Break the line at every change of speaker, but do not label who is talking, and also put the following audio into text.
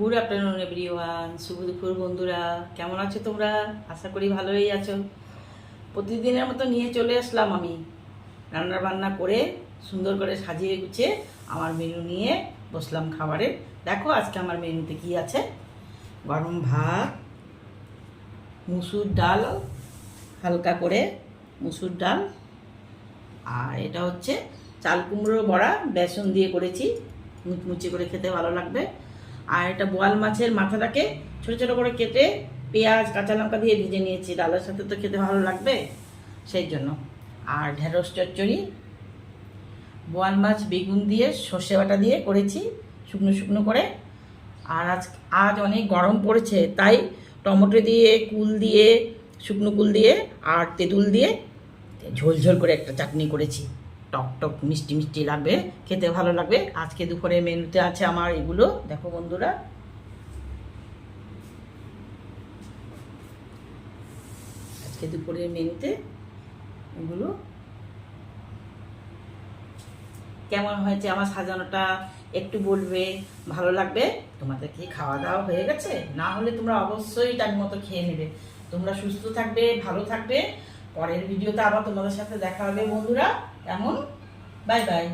Good afternoon everyone, শুভ দুপুর বন্ধুরা। কেমন আছো তোমরা? আশা করি ভালোই আছো। প্রতিদিনের মতো নিয়ে চলে আসলাম আমি রান্না বান্না করে সুন্দর করে সাজিয়ে গুছিয়ে আমার মেনু নিয়ে বসলাম খাবারে। দেখো আজকে আমার মেনুতে কি আছে। গরম ভাত, মুসুর ডাল, হালকা করে মুসুর ডাল, আর এটা হচ্ছে চাল কুমড়ো বড়া, বেসন দিয়ে করেছি, মুচমুচে করে খেতে ভালো লাগবে। আর এটা বোয়াল মাছের মাথাটাকে ছোটো ছোটো করে কেটে পেঁয়াজ কাঁচা লঙ্কা দিয়ে ভেজে নিয়েছি, ডালের সাথে তো খেতে ভালো লাগবে সেই জন্য। আর ঢেঁড়স চচ্চড়ি, বোয়াল মাছ বেগুন দিয়ে সর্ষে বাটা দিয়ে করেছি শুকনো শুকনো করে। আর আজ অনেক গরম পড়েছে, তাই টমেটো দিয়ে, কুল দিয়ে, শুকনো কুল দিয়ে আর তেঁতুল দিয়ে ঝোল ঝোল করে একটা চাটনি করেছি। টক টক মিষ্টি মিষ্টি লাগবে, খেতে ভালো লাগবে। আজকে দুপুরে মেনুতে আছে আমার এগুলো, দেখো বন্ধুরা। আজকে দুপুরের মেনুতে এগুলো। কেমন হয়েছে আমার সাজানোটা একটু বলবে, ভালো লাগবে। তোমাদের কি খাওয়া দাওয়া হয়ে গেছে? না হলে তোমরা অবশ্যই টাইম মতো খেয়ে নেবে। তোমরা সুস্থ থাকবে, ভালো থাকবে। পরের ভিডিওতে আবার তোমাদের সাথে দেখা হবে বন্ধুরা। এমন বাই বাই।